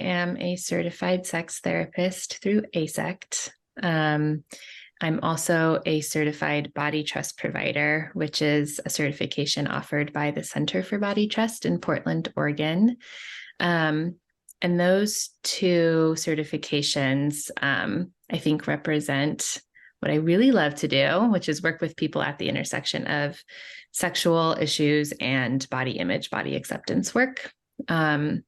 am a certified sex therapist through ASECT. I'm also a certified body trust provider, which is a certification offered by the Center for Body Trust in Portland, Oregon. And those two certifications, I think, represent what I really love to do, which is work with people at the intersection of sexual issues and body image, body acceptance work. But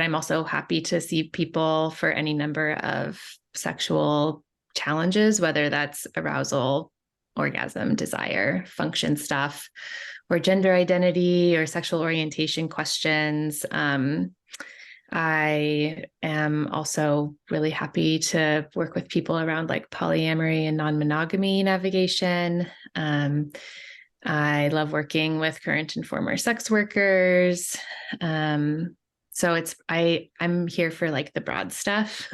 I'm also happy to see people for any number of sexual challenges, whether that's arousal, orgasm, desire, function stuff, or gender identity or sexual orientation questions. I am also really happy to work with people around like polyamory and non-monogamy navigation. I love working with current and former sex workers. So I'm here for like the broad stuff.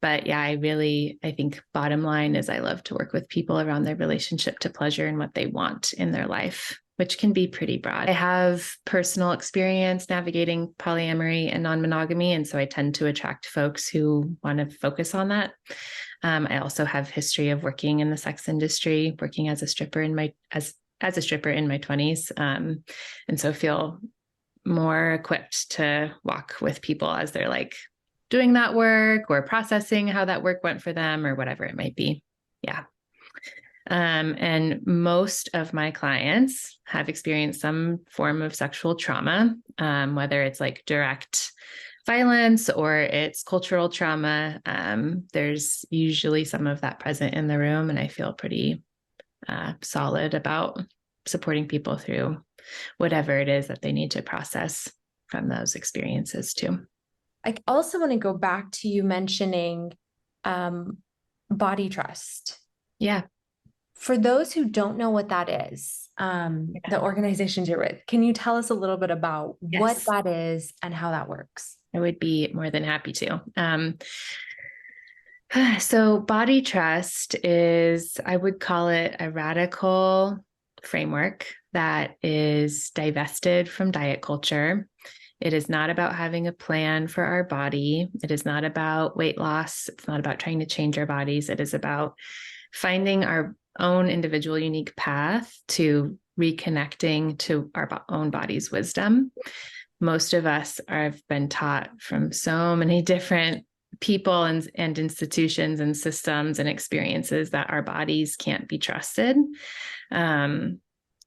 But yeah, I think bottom line is I love to work with people around their relationship to pleasure and what they want in their life, which can be pretty broad. I have personal experience navigating polyamory and non-monogamy, and so I tend to attract folks who want to focus on that. I also have history of working in the sex industry, working as a stripper as a stripper in my 20s, and so feel more equipped to walk with people as they're like doing that work or processing how that work went for them or whatever it might be. Yeah. And most of my clients have experienced some form of sexual trauma, whether it's like direct violence or it's cultural trauma. There's usually some of that present in the room, and I feel pretty solid about supporting people through whatever it is that they need to process from those experiences too. I also want to go back to you mentioning body trust. Yeah. For those who don't know what that is, the organizations you're with, can you tell us a little bit about what that is and how that works? I would be more than happy to. So body trust is, I would call it a radical framework that is divested from diet culture. It is not about having a plan for our body. It is not about weight loss. It's not about trying to change our bodies. It is about finding our own individual unique path to reconnecting to our own body's wisdom. Most of us have been taught from so many different people and institutions and systems and experiences that our bodies can't be trusted,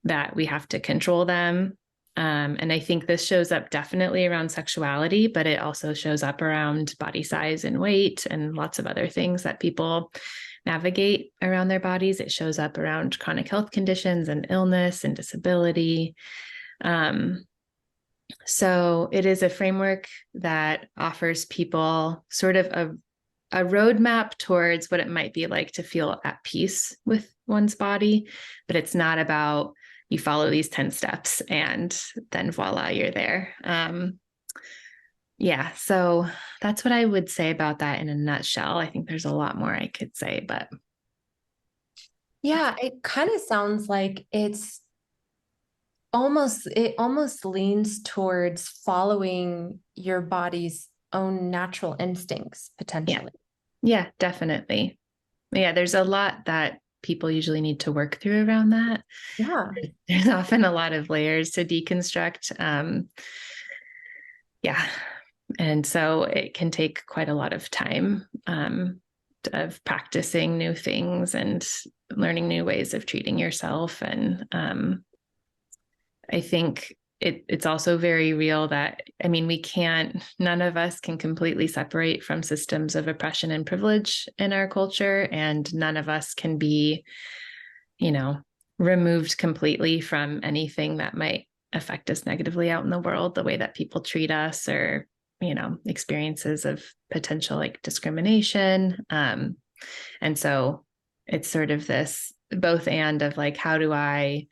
that we have to control them. And I think this shows up definitely around sexuality, but it also shows up around body size and weight and lots of other things that people navigate around their bodies. It shows up around chronic health conditions and illness and disability. So it is a framework that offers people sort of a roadmap towards what it might be like to feel at peace with one's body, but it's not about you follow these 10 steps and then voila, you're there. Yeah, so that's what I would say about that in a nutshell. I think there's a lot more I could say, but. Yeah, it kind of sounds like it almost leans towards following your body's own natural instincts, potentially. Yeah, definitely. Yeah, there's a lot that people usually need to work through around that. Yeah. There's often a lot of layers to deconstruct. Yeah. And so it can take quite a lot of time of practicing new things and learning new ways of treating yourself. And I think it's also very real that, I mean, none of us can completely separate from systems of oppression and privilege in our culture. And none of us can be, removed completely from anything that might affect us negatively out in the world, the way that people treat us or, experiences of potential like discrimination. And so it's sort of this both and of like, how do I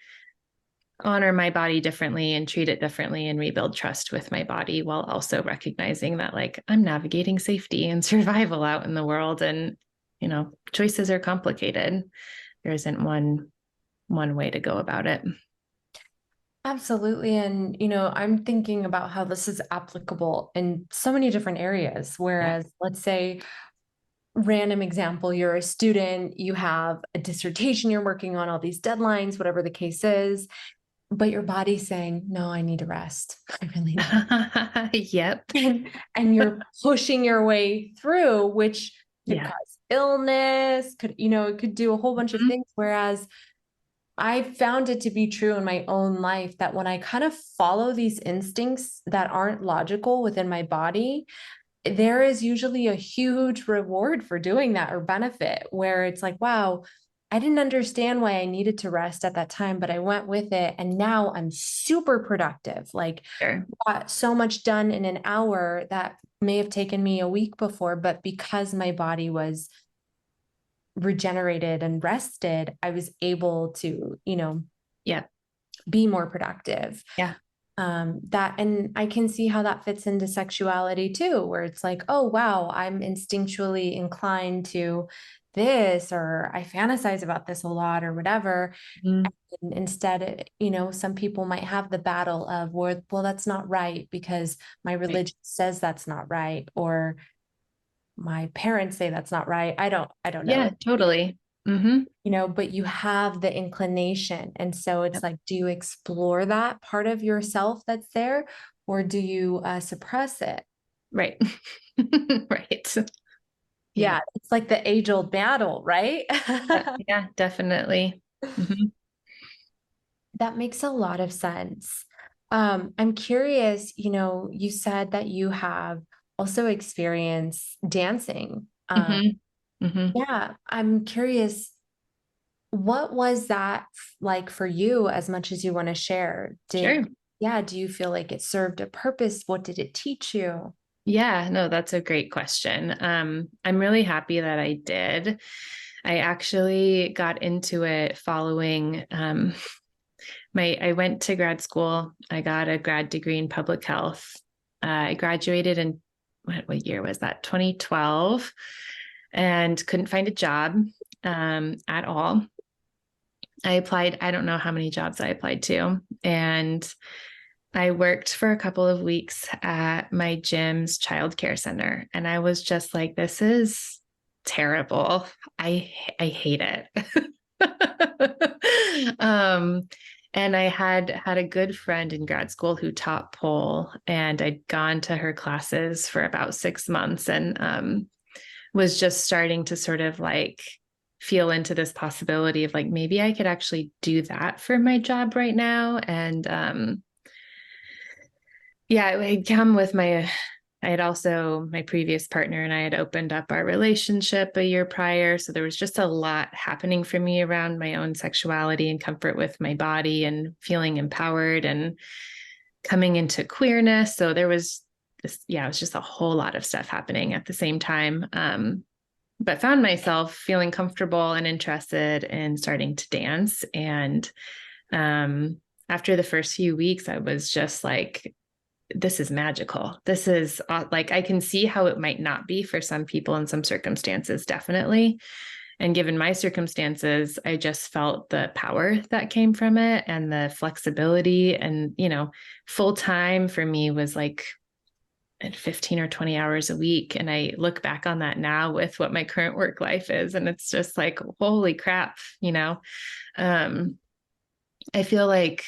honor my body differently and treat it differently and rebuild trust with my body while also recognizing that like I'm navigating safety and survival out in the world, and choices are complicated. There isn't one way to go about it. Absolutely. And, you know, I'm thinking about how this is applicable in so many different areas. Yeah. Whereas, let's say, random example, you're a student, you have a dissertation you're working on, all these deadlines, whatever the case is, but your body's saying, no, I need to rest. I really need. Yep. And you're pushing your way through, which could Yeah. cause illness, could, you know, it could do a whole bunch of Mhm. things. Whereas I found it to be true in my own life that when I kind of follow these instincts that aren't logical within my body, there is usually a huge reward for doing that or benefit where it's like, wow, I didn't understand why I needed to rest at that time, but I went with it. And now I'm super productive. Like, Sure. got so much done in an hour that may have taken me a week before, but because my body was regenerated and rested, I was able to, you know, Yeah. be more productive. Yeah. That, and I can see how that fits into sexuality too, where it's like, oh wow, I'm instinctually inclined to this, or I fantasize about this a lot, or whatever. Mhm. And instead, you know, some people might have the battle of, well, that's not right because my Right. religion says that's not right, or my parents say that's not right. I don't know. Yeah, totally. Hmm. You know, but you have the inclination. And so it's Yep. like, do you explore that part of yourself that's there, or do you suppress it? Right. Right. Yeah. Yeah, it's like the age-old battle, right? Yeah. Yeah, definitely. Hmm. That makes a lot of sense. I'm curious, you know, you said that you have also experienced dancing. Hmm. Hmm. Yeah, I'm curious, what was that like for you, as much as you want to share? Sure. Yeah, do you feel like it served a purpose? What did it teach you? Yeah, no, that's a great question. I'm really happy that I did. I actually got into it following I went to grad school. I got a grad degree in public health. I graduated in what year was that? 2012, and couldn't find a job at all. I applied, I don't know how many jobs I applied to. And I worked for a couple of weeks at my gym's childcare center. And I was just like, this is terrible. I hate it. um, and I had a good friend in grad school who taught pole, and I'd gone to her classes for about 6 months, and was just starting to sort of like feel into this possibility of like maybe I could actually do that for my job right now. And yeah, it had come with I had also, my previous partner and I had opened up our relationship a year prior. So there was just a lot happening for me around my own sexuality and comfort with my body and feeling empowered and coming into queerness. So there was this, yeah, it was just a whole lot of stuff happening at the same time. But found myself feeling comfortable and interested in starting to dance. And after the first few weeks, I was just like, this is magical. This is like, I can see how it might not be for some people in some circumstances, definitely. And given my circumstances, I just felt the power that came from it and the flexibility. And, you know, full time for me was like at 15 or 20 hours a week. And I look back on that now with what my current work life is. And it's just like, holy crap, you know? Um, I feel like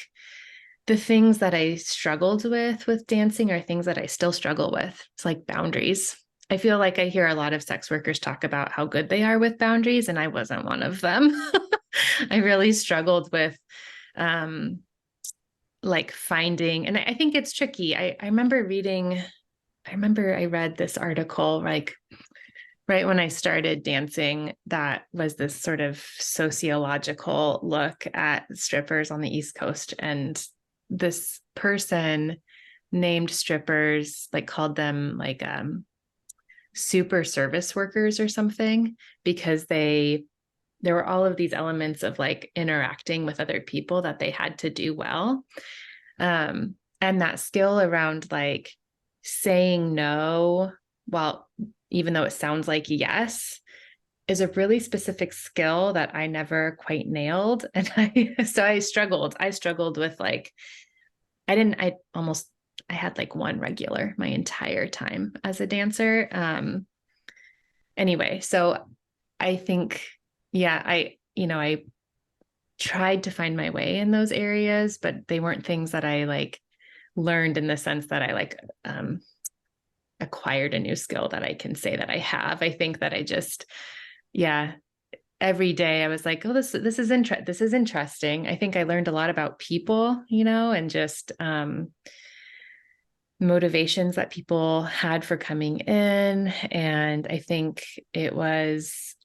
the things that I struggled with dancing are things that I still struggle with. It's like boundaries. I feel like I hear a lot of sex workers talk about how good they are with boundaries, and I wasn't one of them. I really struggled with um, like finding, and I think it's tricky. I remember I read this article like right when I started dancing that was this sort of sociological look at strippers on the East Coast. And this person named strippers, like called them like super service workers or something, because there were all of these elements of like interacting with other people that they had to do well. And that skill around like saying no, well, even though it sounds like yes, is a really specific skill that I never quite nailed. And so I struggled with like, I had like one regular my entire time as a dancer. Anyway, so I think, yeah, I tried to find my way in those areas, but they weren't things that I like learned in the sense that I like, acquired a new skill that I can say that I have. I think that I just, yeah, every day I was like, oh, this is interesting. I think I learned a lot about people, and just motivations that people had for coming in. And I think it was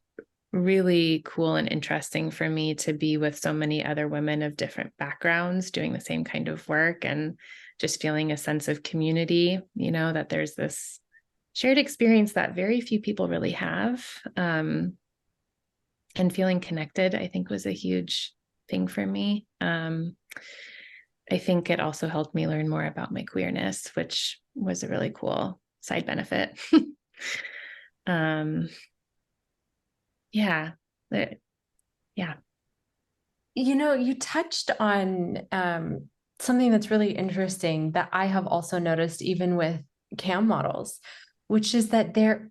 really cool and interesting for me to be with so many other women of different backgrounds doing the same kind of work, and just feeling a sense of community, that there's this shared experience that very few people really have. And feeling connected, I think, was a huge thing for me. I think it also helped me learn more about my queerness, which was a really cool side benefit. um, yeah, yeah. You touched on something that's really interesting that I have also noticed even with cam models, which is that there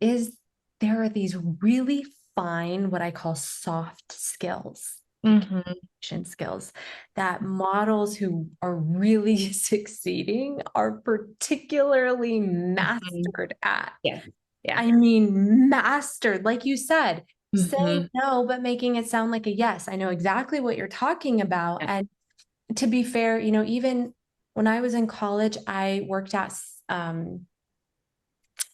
are these really fine, what I call soft skills, Mm-hmm. skills that models who are really succeeding are particularly Mm-hmm. mastered at. Yeah. Yeah. I mean, mastered, like you said, saying Mm-hmm. no, but making it sound like a yes. I know exactly what you're talking about. Yeah. And to be fair, even when I was in college, I worked at, I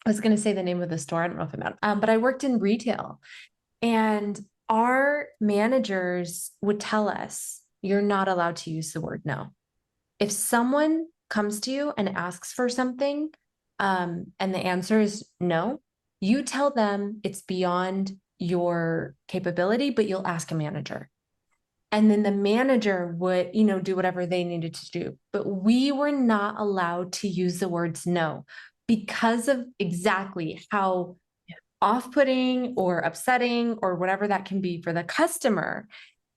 was going to say the name of the store. I don't know if I'm out, but I worked in retail, and our managers would tell us, you're not allowed to use the word no. If someone comes to you and asks for something, and the answer is no, you tell them it's beyond your capability, but you'll ask a manager. And then the manager would, do whatever they needed to do. But we were not allowed to use the words no because of exactly how off-putting or upsetting or whatever that can be for the customer.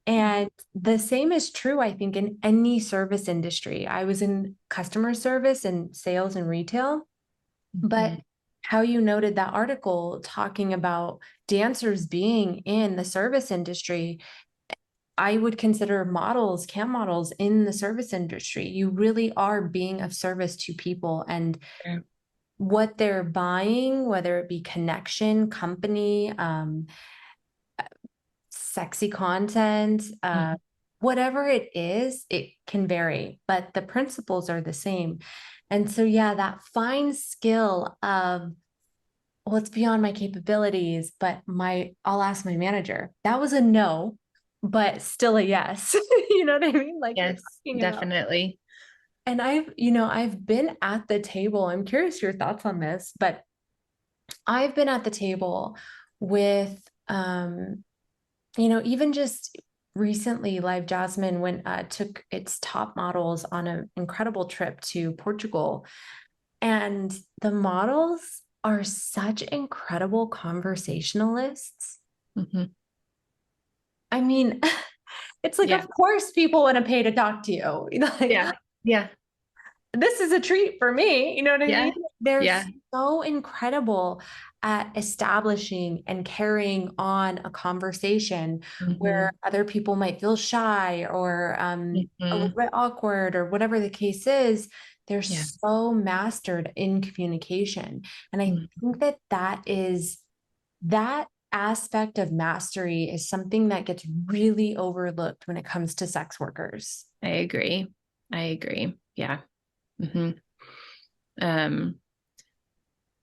And the same is true, I think, in any service industry. I was in customer service and sales and retail, Mm-hmm. but how you noted that article talking about dancers being in the service industry, I would consider models, cam models in the service industry. You really are being of service to people, and Sure. what they're buying, whether it be connection, company, sexy content, Mm-hmm. whatever it is, it can vary, but the principles are the same. And so, yeah, that fine skill of, well, it's beyond my capabilities, but I'll ask my manager. That was a no, but still a yes. You know what I mean? Like you're Yes, talking about. definitely. And I've been at the table. I'm curious your thoughts on this, but I've been at the table with, even just recently, Live Jasmine took its top models on an incredible trip to Portugal. And the models are such incredible conversationalists. Mm-hmm. I mean, it's like, Yeah. of course, people want to pay to talk to you. Like, Yeah. Yeah. this is a treat for me. You know what I mean? Yeah. They're Yeah. so incredible at establishing and carrying on a conversation Mm-hmm. where other people might feel shy or a little Mm-hmm. bit awkward or whatever the case is. They're Yeah. so mastered in communication. And I Mm-hmm. think that aspect of mastery is something that gets really overlooked when it comes to sex workers. I agree. I agree. Yeah. Mm-hmm. Um,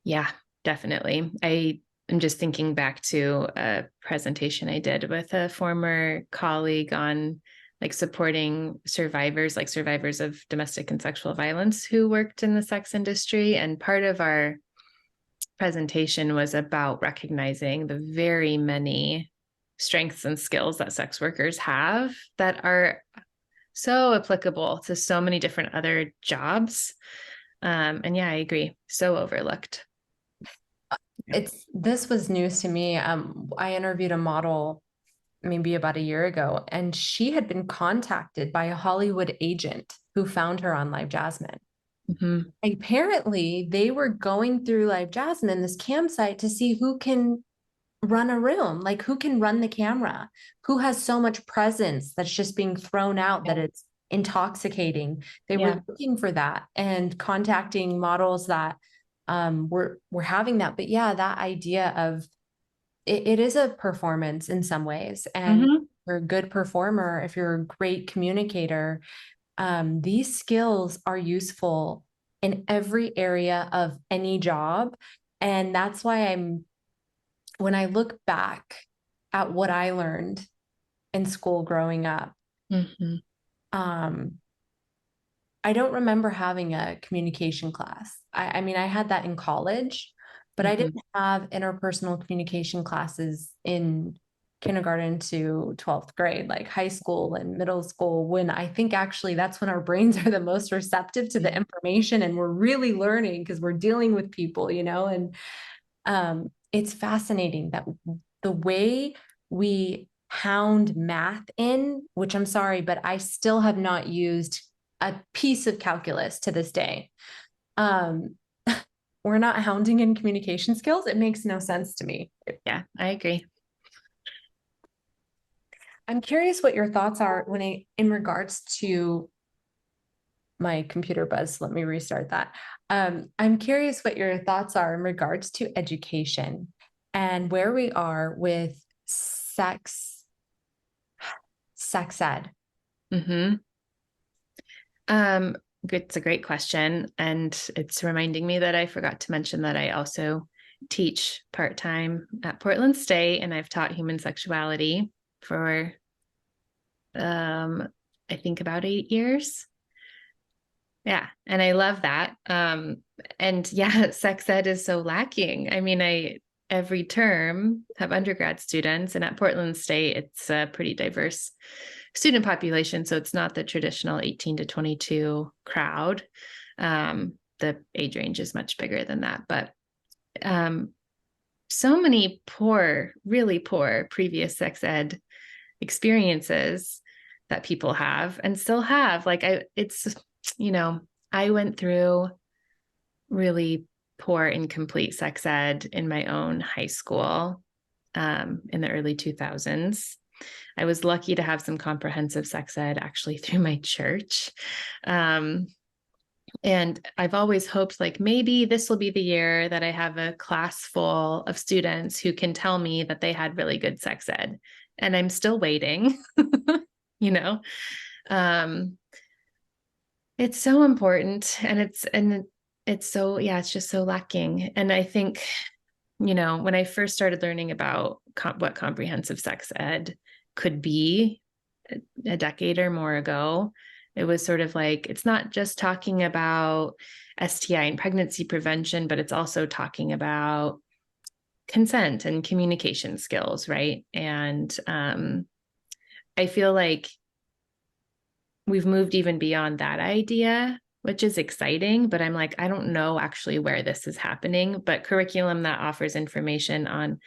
yeah, definitely. I'm just thinking back to a presentation I did with a former colleague on like supporting survivors, like survivors of domestic and sexual violence who worked in the sex industry. And part of our presentation was about recognizing the very many strengths and skills that sex workers have that are so applicable to so many different other jobs. And yeah, I agree. So overlooked. Yeah. This was news to me. I interviewed a model maybe about a year ago, and she had been contacted by a Hollywood agent who found her on Live Jasmine. Hmm. Apparently, they were going through Live Jasmine, this campsite, to see who can run a room, like who can run the camera, who has so much presence that's just being thrown out that Yeah. it's intoxicating. They Yeah. were looking for that and contacting models that were having that. But yeah, that idea of it is a performance in some ways. And if Hmm. you're a good performer, if you're a great communicator, these skills are useful in every area of any job. And that's why when I look back at what I learned in school growing up, Hmm. um, I don't remember having a communication class. I mean, I had that in college, but I Hmm. didn't have interpersonal communication classes in kindergarten to 12th grade, like high school and middle school, when I think actually that's when our brains are the most receptive to the information and we're really learning because we're dealing with people, and it's fascinating that the way we pound math in, which I'm sorry, but I still have not used a piece of calculus to this day. Um, we're not hounding in communication skills. It makes no sense to me. Yeah, I agree. I'm curious what your thoughts are in regards to my computer buzz. Let me restart that. I'm curious what your thoughts are in regards to education and where we are with sex ed. Hmm. Um, it's a great question. And it's reminding me that I forgot to mention that I also teach part-time at Portland State, and I've taught human sexuality for um, I think about 8 years. Yeah, and I love that. And yeah, sex ed is so lacking. I mean, I every term have undergrad students, and at Portland State, it's a pretty diverse student population. So it's not the traditional 18 to 22 crowd. The age range is much bigger than that, but um, so many poor, really poor previous sex ed experiences that people have and still have. Like you know, I went through really poor, incomplete sex ed in my own high school in the early 2000s. I was lucky to have some comprehensive sex ed actually through my church. Um, and I've always hoped like maybe this will be the year that I have a class full of students who can tell me that they had really good sex ed. And I'm still waiting, you know. Um, it's so important and it's so yeah, it's just so lacking. And I think, when I first started learning about what comprehensive sex ed could be a decade or more ago, it was sort of like it's not just talking about STI and pregnancy prevention, but it's also talking about consent and communication skills, right? And I feel like we've moved even beyond that idea, which is exciting, but I'm like, I don't know actually where this is happening, but curriculum that offers information on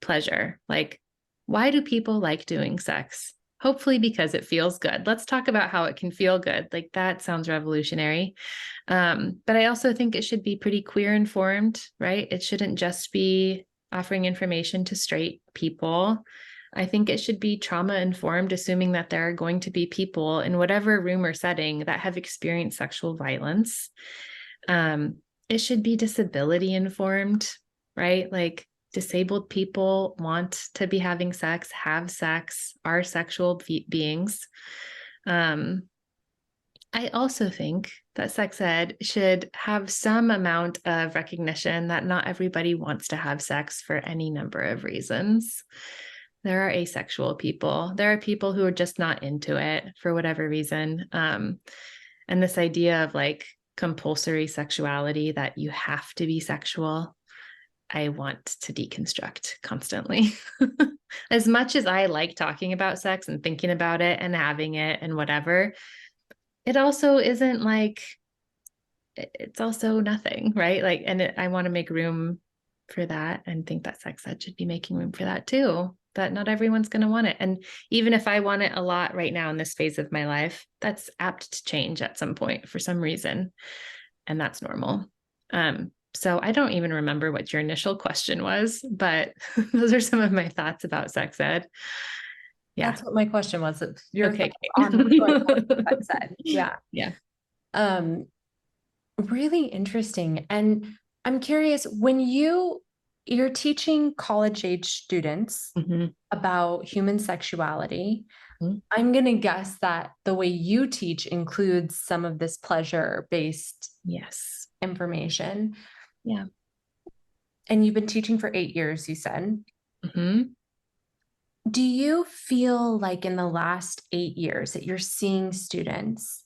pleasure, like why do people like doing sex? Hopefully because it feels good. Let's talk about how it can feel good. Like that sounds revolutionary. But I also think it should be pretty queer informed, right? It shouldn't just be offering information to straight people. I think it should be trauma informed, assuming that there are going to be people in whatever room or setting that have experienced sexual violence. It should be disability informed, right? Like disabled people want to be having sex, have sex, are sexual beings. Um, I also think that sex ed should have some amount of recognition that not everybody wants to have sex for any number of reasons. There are asexual people. There are people who are just not into it for whatever reason. And this idea of like compulsory sexuality that you have to be sexual, I want to deconstruct constantly. As much as I like talking about sex and thinking about it and having it and whatever, it also isn't like, it's also nothing, right? Like, and I want to make room for that, and think that sex ed should be making room for that too. That not everyone's going to want it. And even if I want it a lot right now in this phase of my life, that's apt to change at some point for some reason. And that's normal. So I don't even remember what your initial question was, but those are some of my thoughts about sex ed. Yeah. That's what my question was. Your Okay. thoughts on what's going on with sex ed. Yeah. Yeah. Um, really interesting. And I'm curious, when you're teaching college age students Mm-hmm. about human sexuality, Mm-hmm. I'm going to guess that the way you teach includes some of this pleasure-based Yes. information. Yeah. And you've been teaching for 8 years, you said. Mm-hmm. Do you feel like in the last 8 years that you're seeing students,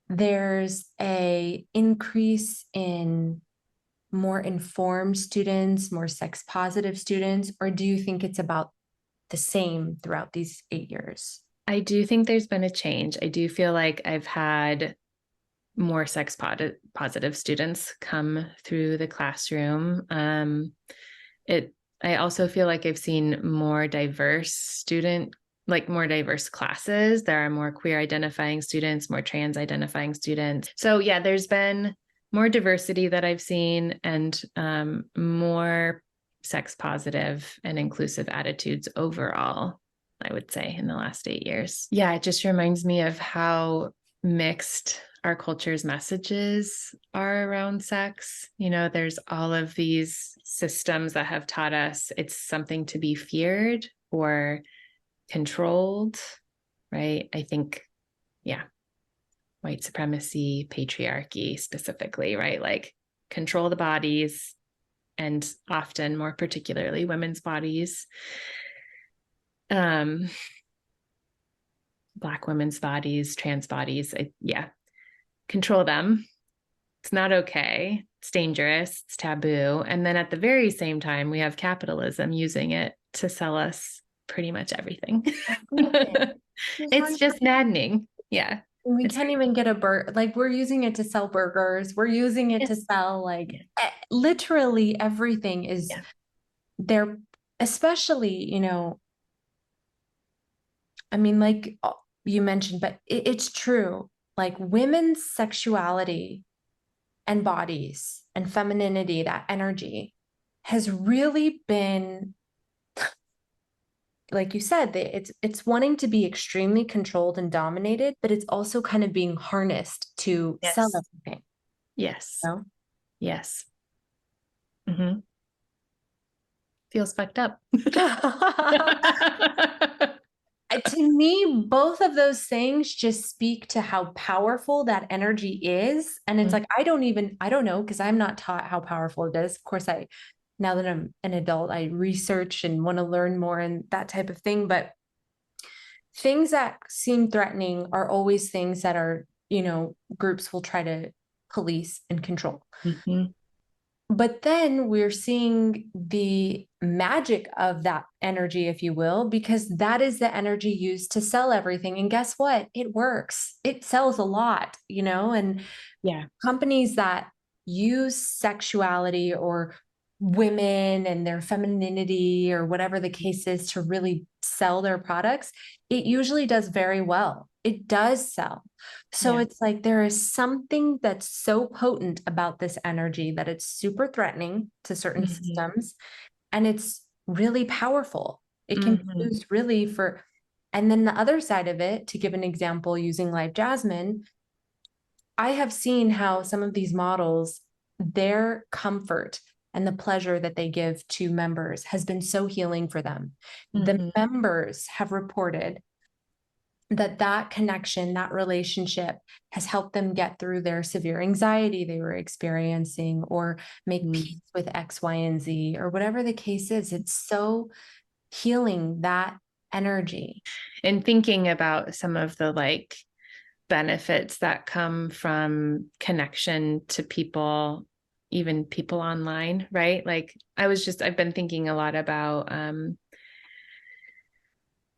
there's a increase in more informed students, more sex positive students, or do you think it's about the same throughout these 8 years? I do think there's been a change. I do feel like I've had more positive students come through the classroom. It I also feel like I've seen more more diverse classes. There are more queer identifying students, more trans identifying students. So yeah, there's been more diversity that I've seen, and more sex positive and inclusive attitudes overall, I would say, in the last 8 years. Yeah, it just reminds me of how mixed our culture's messages are around sex. There's all of these systems that have taught us it's something to be feared or controlled, right? I think, yeah, white supremacy, patriarchy specifically, right? Like control the bodies, and often more particularly women's bodies. Black women's bodies, trans bodies, yeah, control them. It's not okay. It's dangerous. It's taboo. And then at the very same time, we have capitalism using it to sell us pretty much everything. It's just maddening. Yeah. We It's can't even get a burger. Like we're using it to sell burgers. We're using it to yes. sell literally everything is Yeah. there, especially, I mean, like you mentioned, but it's true. Like women's sexuality and bodies and femininity, that energy has really been, like you said, it's wanting to be extremely controlled and dominated, but it's also kind of being harnessed to sell Yes. everything. Yes. You know? Yes. Mm-hmm. Feels fucked up. To me, both of those things just speak to how powerful that energy is. And it's like, I don't know, because I'm not taught how powerful it is. Of course, now that I'm an adult, I research and want to learn more and that type of thing. But things that seem threatening are always things that are, groups will try to police and control. Mm-hmm. But then we're seeing the magic of that energy, if you will, because that is the energy used to sell everything. And guess what? It works. It sells a lot, and Yeah. companies that use sexuality or women and their femininity or whatever the case is to really sell their products, it usually does very well. It does sell. So Yeah. it's like there is something that's so potent about this energy that it's super threatening to certain Mm-hmm. systems, and it's really powerful. It can be Mm-hmm. used really for, and then the other side of it, to give an example using Live Jasmine, I have seen how some of these models, their comfort and the pleasure that they give to members has been so healing for them. The Mm-hmm. members have reported that connection, that relationship has helped them get through their severe anxiety they were experiencing, or make peace with X, Y, and Z, or whatever the case is. It's so healing, that energy. And thinking about some of the benefits that come from connection to people, even people online, right? I've been thinking a lot about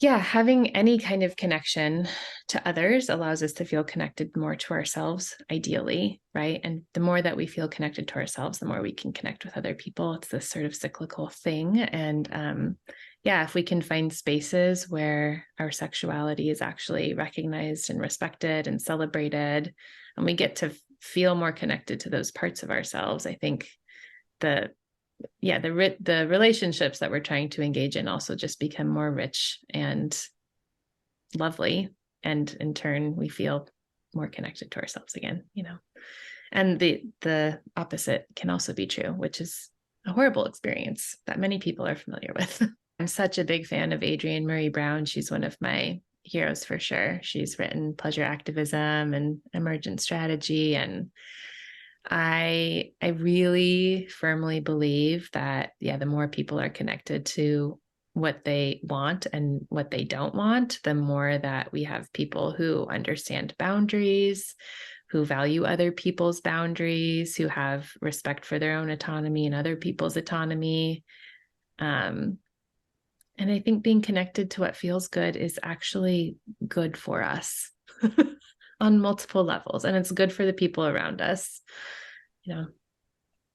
yeah, having any kind of connection to others allows us to feel connected more to ourselves, ideally, right? And the more that we feel connected to ourselves, the more we can connect with other people. It's this sort of cyclical thing. And yeah, if we can find spaces where our sexuality is actually recognized and respected and celebrated, and we get to feel more connected to those parts of ourselves, I think the the relationships that we're trying to engage in also just become more rich and lovely, and in turn we feel more connected to ourselves again, and the opposite can also be true, which is a horrible experience that many people are familiar with. I'm such a big fan of Adrienne Marie Brown. She's one of my heroes for sure. She's written Pleasure Activism and Emergent Strategy, and I really firmly believe that, yeah, the more people are connected to what they want and what they don't want, the more that we have people who understand boundaries, who value other people's boundaries, who have respect for their own autonomy and other people's autonomy. And I think being connected to what feels good is actually good for us on multiple levels. And it's good for the people around us, you know,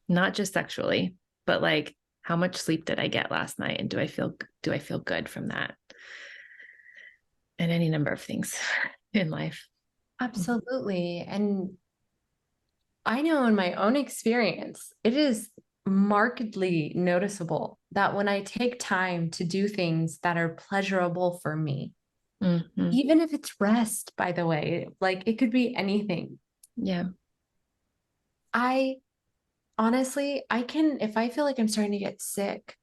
not just sexually, but like, how much sleep did I get last night? And do I feel good from that? And any number of things in life. Absolutely. And I know in my own experience, it is markedly noticeable that when I take time to do things that are pleasurable for me, Mm-hmm. even if it's rest, by the way, like it could be anything. Yeah. I honestly, I can, if I feel like I'm starting to get sick,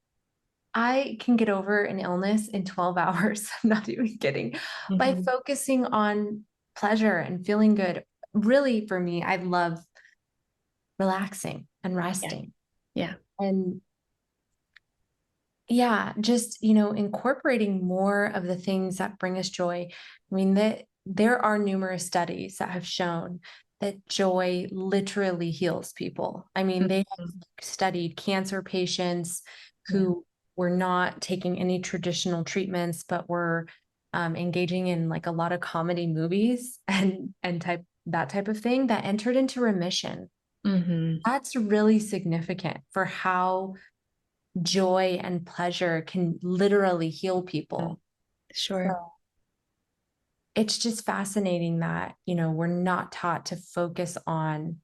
I can get over an illness in 12 hours. I'm not even kidding. By Mm-hmm. focusing on pleasure and feeling good. Really, for me, I love relaxing and Yeah. resting. Yeah. And yeah, just, incorporating more of the things that bring us joy. I mean, there are numerous studies that have shown that joy literally heals people. I mean, they have Mm-hmm. studied cancer patients Yeah. who were not taking any traditional treatments, but were engaging in like a lot of comedy movies and type of thing that entered into remission. Mm-hmm. That's really significant for how joy and pleasure can literally heal people. So Sure. it's just fascinating that, we're not taught to focus on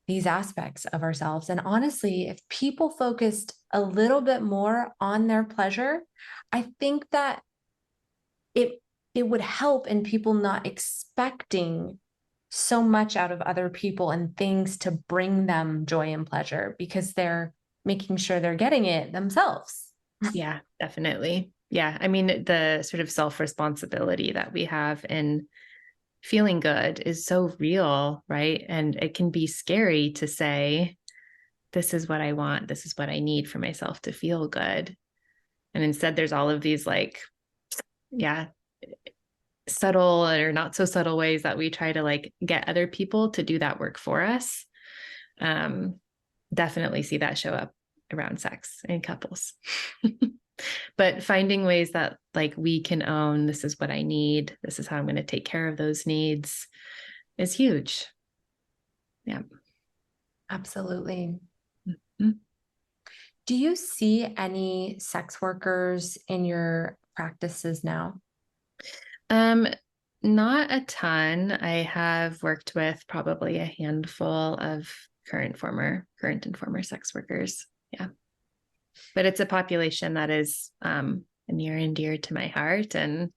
these aspects of ourselves. And honestly, if people focused a little bit more on their pleasure, I think that it it would help in people not expecting so much out of other people and things to bring them joy and pleasure because they're making sure they're getting it themselves. Yeah, definitely. Yeah. I mean, the sort of self-responsibility that we have in feeling good is so real, right? And it can be scary to say, this is what I want, this is what I need for myself to feel good. And instead, there's all of these like, yeah, subtle or not so subtle ways that we try to like get other people to do that work for us. Um, Definitely see that show up around sex in couples. But finding ways that like we can own, this is what I need, this is how I'm going to take care of those needs, is huge. Yeah. Absolutely. Mm-hmm. Do you see any sex workers in your practices now? Um, Not a ton. I have worked with probably a handful of current and former sex workers. Yeah. But it's a population that is near and dear to my heart. And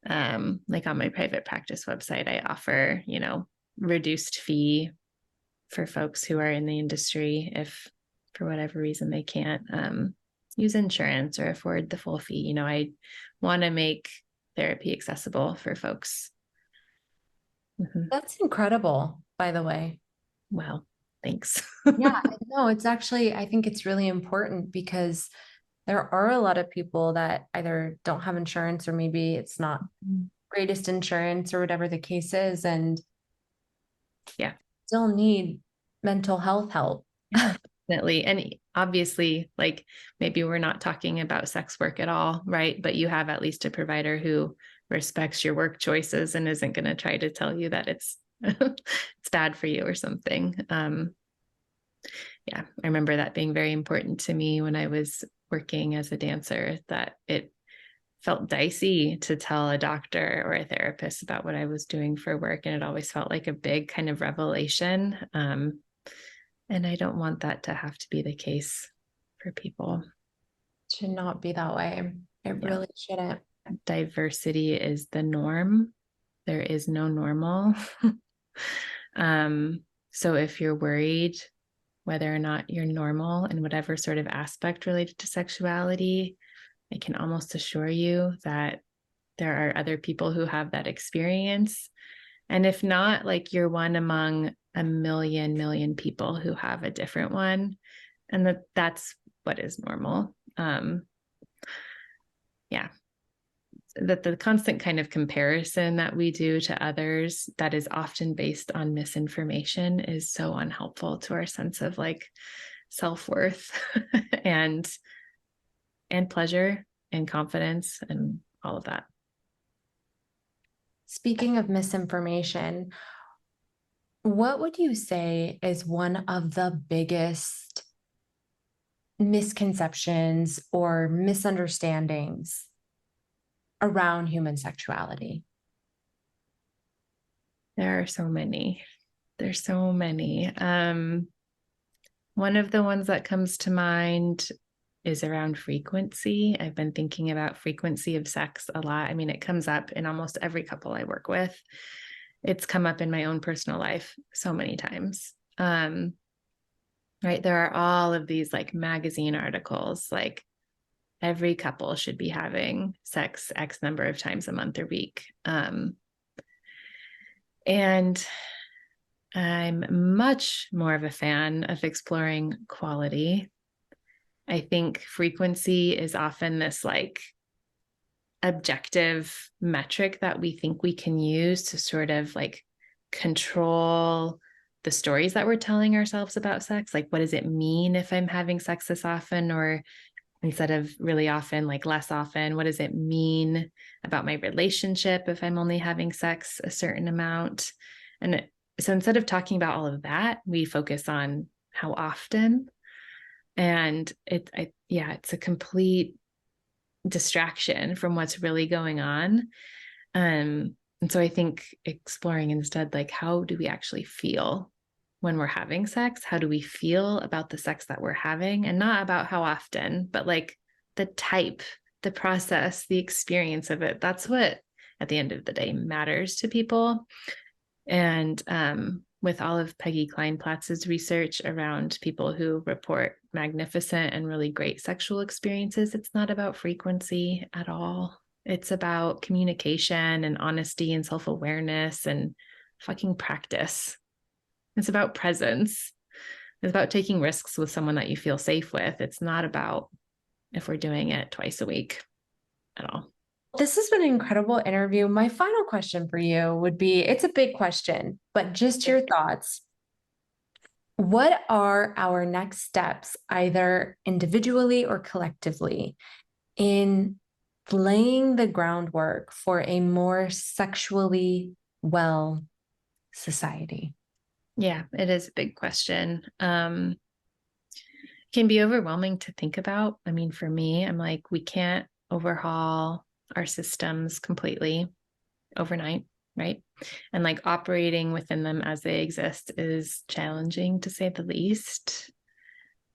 like on my private practice website, I offer, reduced fee for folks who are in the industry if for whatever reason they can't use insurance or afford the full fee. I want to make therapy accessible for folks. Mm-hmm. That's incredible, by the way. Well, thanks. Yeah, no, it's actually, I think it's really important because there are a lot of people that either don't have insurance or maybe it's not greatest insurance or whatever the case is, and Yeah. still need mental health help. Yeah, definitely. And obviously, like maybe we're not talking about sex work at all, right? But you have at least a provider who respects your work choices and isn't going to try to tell you that it's it's bad for you or something. Yeah, I remember that being very important to me when I was working as a dancer, that it felt dicey to tell a doctor or a therapist about what I was doing for work. And it always felt like a big kind of revelation. And I don't want that to have to be the case for people. Should not be that way. It Yeah. really shouldn't. Diversity is the norm. There is no normal. So if you're worried whether or not you're normal in whatever sort of aspect related to sexuality, I can almost assure you that there are other people who have that experience. And if not, like you're one among a million people who have a different one. And that's what is normal. Yeah. That the constant kind of comparison that we do to others that is often based on misinformation is so unhelpful to our sense of like self-worth and pleasure and confidence and all of that. Speaking of misinformation, what would you say is one of the biggest misconceptions or misunderstandings around human sexuality? There are so many. There's so many. One of the ones that comes to mind is around frequency. I've been thinking about frequency of sex a lot. I mean, it comes up in almost every couple I work with. It's come up in my own personal life so many times. Right. There are all of these like magazine articles, like every couple should be having sex X number of times a month or week. And I'm much more of a fan of exploring quality. I think frequency is often this like objective metric that we think we can use to sort of like control the stories that we're telling ourselves about sex. Like, what does it mean if I'm having sex this often, or instead of really often, like less often? What does it mean about my relationship if I'm only having sex a certain amount? And so instead of talking about all of that, we focus on how often. And it's a complete distraction from what's really going on. And so I think exploring instead, like, how do we actually feel when we're having sex? How do we feel about the sex that we're having? And not about how often, but like the type, the process, the experience of it. That's what at the end of the day matters to people. And with all of Peggy Kleinplatz's research around people who report magnificent and really great sexual experiences, it's not about frequency at all. It's about communication and honesty and self-awareness and fucking practice. It's about presence. It's about taking risks with someone that you feel safe with. It's not about if we're doing it twice a week at all. This has been an incredible interview. My final question for you would be, it's a big question, but just your thoughts. What are our next steps, either individually or collectively, in laying the groundwork for a more sexually well society? Yeah, it is a big question. It can be overwhelming to think about. I mean, for me, I'm like, we can't overhaul our systems completely overnight, right? And like operating within them as they exist is challenging to say the least.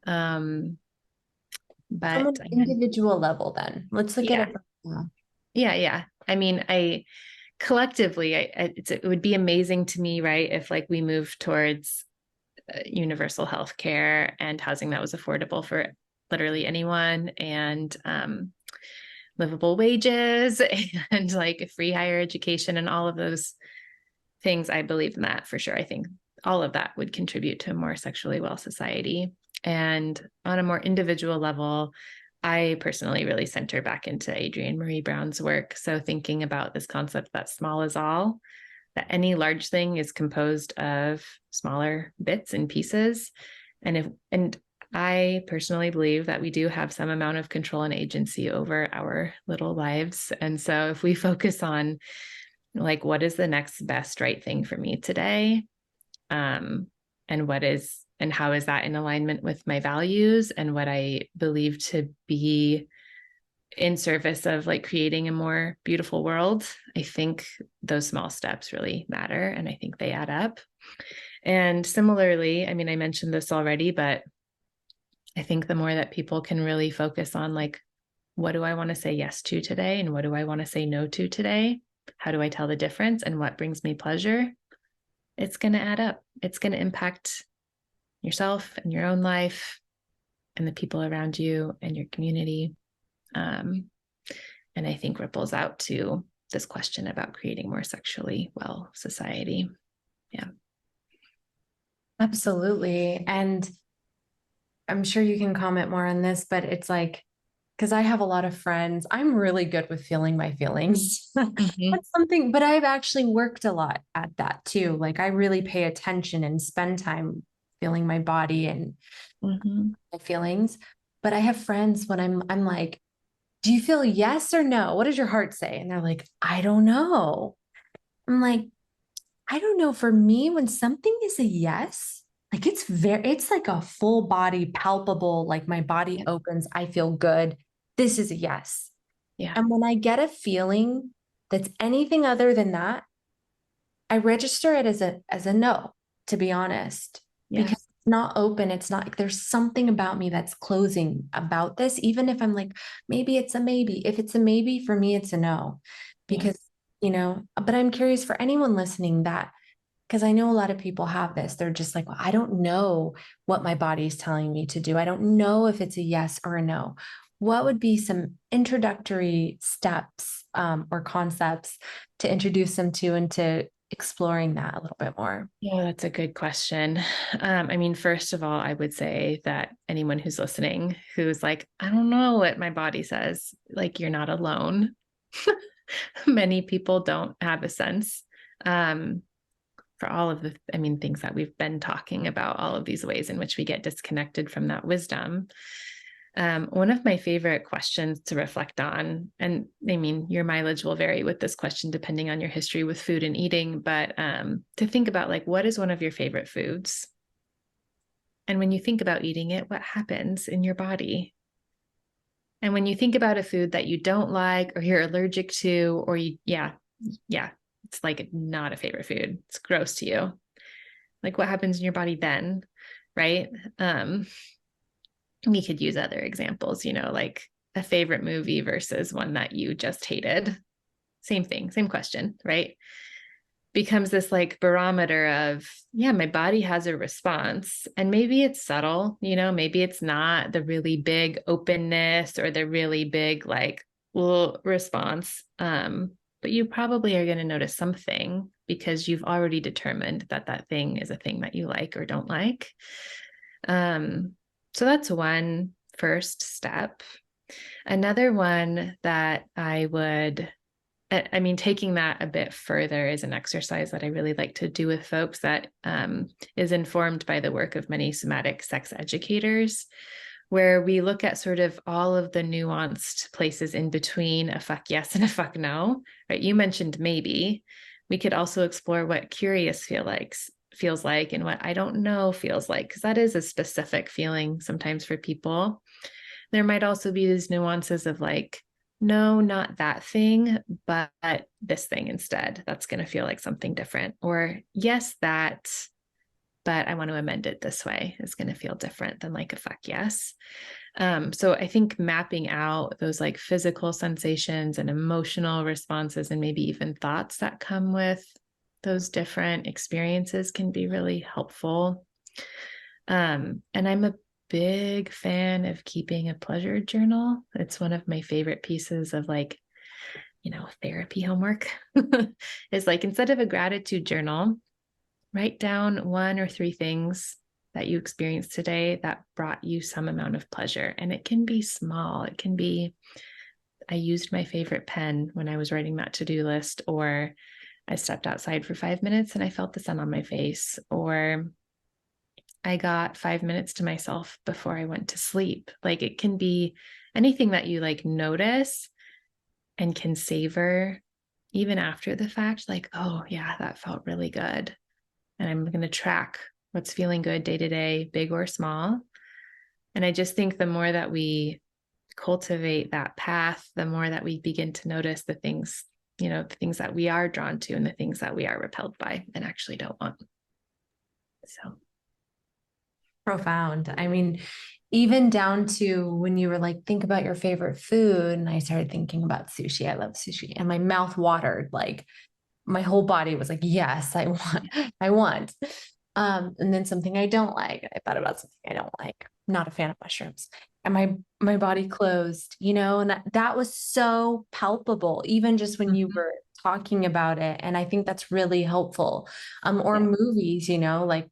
But From an individual level, then let's look at it. Yeah. I mean, collectively, it would be amazing to me, right, if like we move towards universal health care and housing that was affordable for literally anyone, and livable wages and like free higher education and all of those things. I believe in that for sure. I think all of that would contribute to a more sexually well society. And on a more individual level, I personally really center back into Adrienne Marie Brown's work. So thinking about this concept that small is all, that any large thing is composed of smaller bits and pieces. And I personally believe that we do have some amount of control and agency over our little lives. And so if we focus on like, what is the next best right thing for me today? And how is that in alignment with my values and what I believe to be in service of like creating a more beautiful world? I think those small steps really matter, and I think they add up. And similarly, I mean, I mentioned this already, but I think the more that people can really focus on like, what do I want to say yes to today? And what do I want to say no to today? How do I tell the difference? And what brings me pleasure? It's going to add up. It's going to impact yourself and your own life and the people around you and your community. And I think ripples out to this question about creating more sexually well society. Yeah. Absolutely. And I'm sure you can comment more on this, but it's like, because I have a lot of friends, I'm really good with feeling my feelings. Mm-hmm. That's something, but I've actually worked a lot at that too. Like I really pay attention and spend time feeling my body and Mm-hmm. my feelings. But I have friends when I'm like, do you feel yes or no? What does your heart say? And they're like, I don't know. I'm like, I don't know. For me, when something is a yes, like it's like a full body, palpable, like my body Yeah. opens, I feel good. This is a yes. Yeah. And when I get a feeling that's anything other than that, I register it as a no, to be honest, Yeah. because it's not open. It's not, there's something about me that's closing about this, even if I'm like, maybe it's a maybe. If it's a maybe, for me, it's a no. Yeah. Because, but I'm curious for anyone listening that, because I know a lot of people have this. They're just like, well, I don't know what my body is telling me to do. I don't know if it's a yes or a no. What would be some introductory steps or concepts to introduce them to and to exploring that a little bit more? Yeah, that's a good question. I mean, first of all, I would say that anyone who's listening who's like, I don't know what my body says, like, you're not alone. Many people don't have a sense um, for all of the, I mean, things that we've been talking about, all of these ways in which we get disconnected from that wisdom. One of my favorite questions to reflect on, and I mean, your mileage will vary with this question depending on your history with food and eating, but to think about like, what is one of your favorite foods? And when you think about eating it, what happens in your body? And when you think about a food that you don't like or you're allergic to, or yeah, it's like not a favorite food. It's gross to you. Like what happens in your body then, right? We could use other examples, like a favorite movie versus one that you just hated. Same thing, same question, right? Becomes this like barometer of, yeah, my body has a response. And maybe it's subtle, maybe it's not the really big openness or the really big like response. But you probably are going to notice something because you've already determined that that thing is a thing that you like or don't like. So that's one first step. Another one that I mean, taking that a bit further is an exercise that I really like to do with folks that is informed by the work of many somatic sex educators, where we look at sort of all of the nuanced places in between a fuck yes and a fuck no, right? You mentioned maybe. We could also explore what curious feels like and what I don't know feels like, because that is a specific feeling sometimes for people. There might also be these nuances of like, no, not that thing, but this thing instead. That's going to feel like something different. Or yes, that, but I want to amend it this way is going to feel different than like a fuck yes. So I think mapping out those like physical sensations and emotional responses and maybe even thoughts that come with those different experiences can be really helpful. And I'm a big fan of keeping a pleasure journal. It's one of my favorite pieces of like, therapy homework is like, instead of a gratitude journal, write down one or three things that you experienced today that brought you some amount of pleasure. And it can be small. It can be, I used my favorite pen when I was writing that to-do list, or I stepped outside for 5 minutes and I felt the sun on my face, or I got 5 minutes to myself before I went to sleep. Like it can be anything that you like notice and can savor even after the fact, like, oh, yeah, that felt really good. And I'm going to track what's feeling good day to day, big or small. And I just think the more that we cultivate that path, the more that we begin to notice the things, the things that we are drawn to and the things that we are repelled by and actually don't want. So Profound. I mean, even down to when you were like, think about your favorite food. And I started thinking about sushi. I love sushi. And my mouth watered. Like my whole body was like, yes, I want, I want. And then something I don't like. I thought about something I don't like. I'm not a fan of mushrooms. And my body closed, and that was so palpable, even just when you were talking about it. And I think that's really helpful. Or yeah, movies, like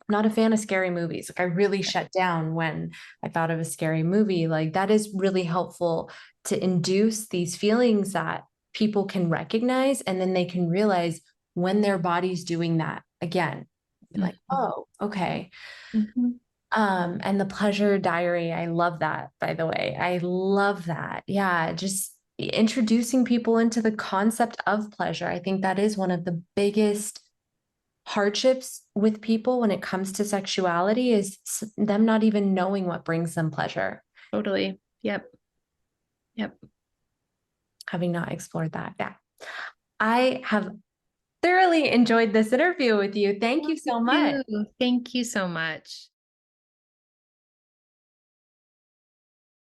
not a fan of scary movies. Like I really shut down when I thought of a scary movie. Like that is really helpful to induce these feelings that people can recognize, and then they can realize when their body's doing that again. Be like, oh, okay. mm-hmm. And the pleasure diary, I love that, by the way. I love that. Yeah, just introducing people into the concept of pleasure. I think that is one of the biggest hardships with people when it comes to sexuality is them not even knowing what brings them pleasure. Totally. Yep. Yep. Having not explored that. Yeah. I have thoroughly enjoyed this interview with you. Thank you so much. Thank you so much.